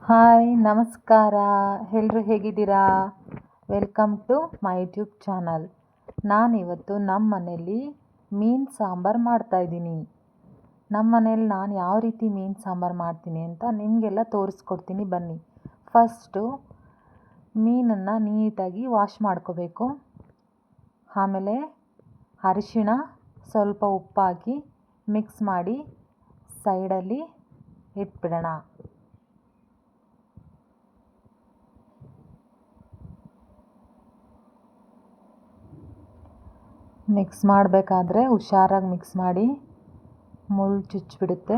Hi ನಮಸ್ಕಾರ. ಎಲ್ಲರೂ ಹೇಗಿದ್ದೀರಾ? Welcome to my YouTube channel. ನಾನಿವತ್ತು ನಮ್ಮ ಮನೇಲಿ ಮೀನು ಸಾಂಬಾರು ಮಾಡ್ತಾಯಿದ್ದೀನಿ. ನಮ್ಮ ಮನೇಲಿ ನಾನು ಯಾವ ರೀತಿ ಮೀನು ಸಾಂಬಾರು ಮಾಡ್ತೀನಿ ಅಂತ ನಿಮಗೆಲ್ಲ ತೋರಿಸ್ಕೊಡ್ತೀನಿ ಬನ್ನಿ. ಫಸ್ಟು ಮೀನನ್ನು ನೀಟಾಗಿ ವಾಶ್ ಮಾಡ್ಕೋಬೇಕು. ಆಮೇಲೆ ಅರಿಶಿಣ ಸ್ವಲ್ಪ ಉಪ್ಪು ಹಾಕಿ ಮಿಕ್ಸ್ ಮಾಡಿ ಸೈಡಲ್ಲಿ ಇಟ್ಬಿಡೋಣ. ಮಿಕ್ಸ್ ಮಾಡಬೇಕಾದ್ರೆ ಹುಷಾರಾಗಿ ಮಿಕ್ಸ್ ಮಾಡಿ, ಮುಳ್ಳು ಚುಚ್ಚಿಬಿಡುತ್ತೆ.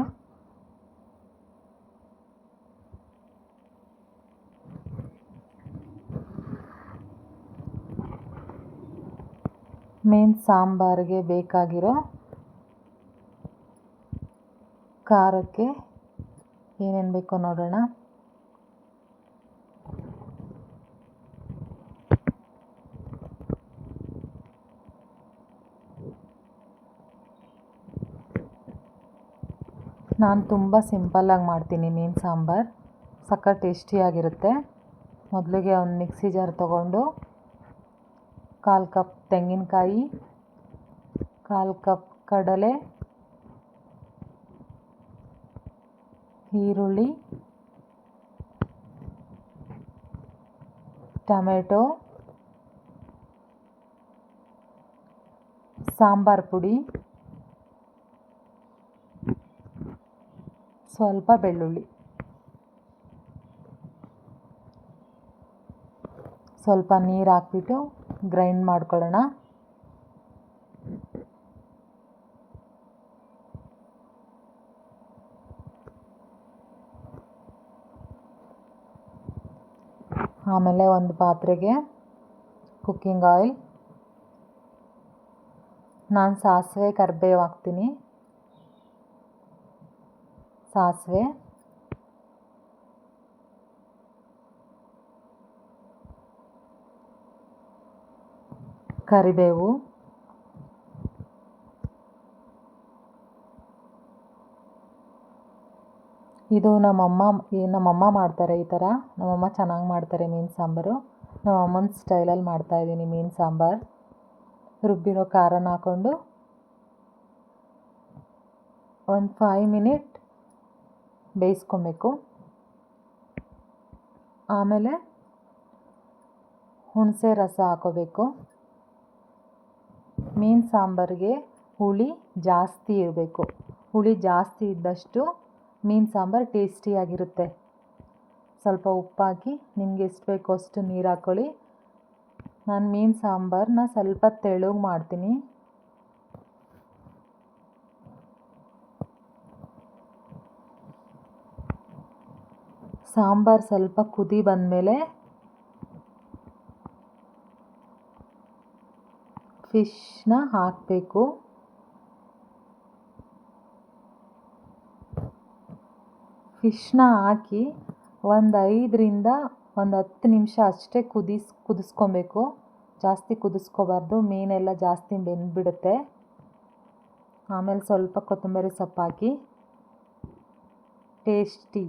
ಮೀನು ಸಾಂಬಾರಿಗೆ ಬೇಕಾಗಿರೋ ಖಾರಕ್ಕೆ ಏನೇನು ಬೇಕೋ ನೋಡೋಣ. ನಾನು ತುಂಬ ಸಿಂಪಲ್ಲಾಗಿ ಮಾಡ್ತೀನಿ ಮೀನು ಸಾಂಬಾರು, ಸಖತ್ ಟೇಸ್ಟಿಯಾಗಿರುತ್ತೆ. ಮೊದಲಿಗೆ ಒಂದು ಮಿಕ್ಸಿ ಜಾರ್ ತೊಗೊಂಡು 1/4 ಕಪ್ ತೆಂಗಿನಕಾಯಿ, 1/4 ಕಪ್ ಕಡಲೆ, ಈರುಳ್ಳಿ, ಟೊಮೆಟೊ, ಸಾಂಬಾರು ಪುಡಿ, ಸ್ವಲ್ಪ ಬೆಳ್ಳುಳ್ಳಿ, ಸ್ವಲ್ಪ ನೀರು ಹಾಕ್ಬಿಟ್ಟು ಗ್ರೈಂಡ್ ಮಾಡ್ಕೊಳ್ಳೋಣ. ಆಮೇಲೆ ಒಂದು ಪಾತ್ರೆಗೆ ಕುಕ್ಕಿಂಗ್ ಆಯಿಲ್, ನಾನು ಸಾಸಿವೆ ಕರಿಬೇವು ಹಾಕ್ತೀನಿ. ಸಾಸಿವೆ, ಕರಿಬೇವು, ಇದು ನಮ್ಮಮ್ಮ ಮಾಡ್ತಾರೆ ಈ ಥರ. ನಮ್ಮಮ್ಮ ಚೆನ್ನಾಗಿ ಮಾಡ್ತಾರೆ ಮೀನು ಸಾಂಬಾರು. ನಮ್ಮಮ್ಮನ ಸ್ಟೈಲಲ್ಲಿ ಮಾಡ್ತಾಯಿದ್ದೀನಿ ಮೀನು ಸಾಂಬಾರು. ರುಬ್ಬಿರೋ ಖಾರನ ಹಾಕ್ಕೊಂಡು ಒಂದು 5 ಮಿನಿಟ್ ಬೇಯಿಸ್ಕೊಬೇಕು. ಆಮೇಲೆ ಹುಣಸೆ ರಸ ಹಾಕೋಬೇಕು. ಮೀನು ಸಾಂಬಾರಿಗೆ ಹುಳಿ ಜಾಸ್ತಿ ಇರಬೇಕು. ಹುಳಿ ಜಾಸ್ತಿ ಇದ್ದಷ್ಟು ಮೀನು ಸಾಂಬಾರು ಟೇಸ್ಟಿಯಾಗಿರುತ್ತೆ. ಸ್ವಲ್ಪ ಉಪ್ಪು ಹಾಕಿ ನಿಮಗೆ ಎಷ್ಟು ಬೇಕೋ ಅಷ್ಟು ನೀರು ಹಾಕ್ಕೊಳ್ಳಿ. ನಾನು ಮೀನು ಸಾಂಬಾರನ್ನ ಸ್ವಲ್ಪ ತೆಳುಗೆ ಮಾಡ್ತೀನಿ. ಸಾಂಬಾರು ಸ್ವಲ್ಪ ಕುದಿ ಬಂದಮೇಲೆ ಫಿಶ್ನ ಹಾಕಬೇಕು. ಫಿಶ್ನ ಹಾಕಿ ಒಂದು 5ರಿಂದ 10 ನಿಮಿಷ ಅಷ್ಟೇ ಕುದಿಸ್ಕೊಬೇಕು. ಜಾಸ್ತಿ ಕುದಿಸ್ಕೋಬಾರ್ದು, ಮೀನೆಲ್ಲ ಜಾಸ್ತಿ ಬೆಂದ್ಬಿಡುತ್ತೆ. ಆಮೇಲೆ ಸ್ವಲ್ಪ ಕೊತ್ತಂಬರಿ ಸೊಪ್ಪು ಹಾಕಿ ಟೇಸ್ಟಿ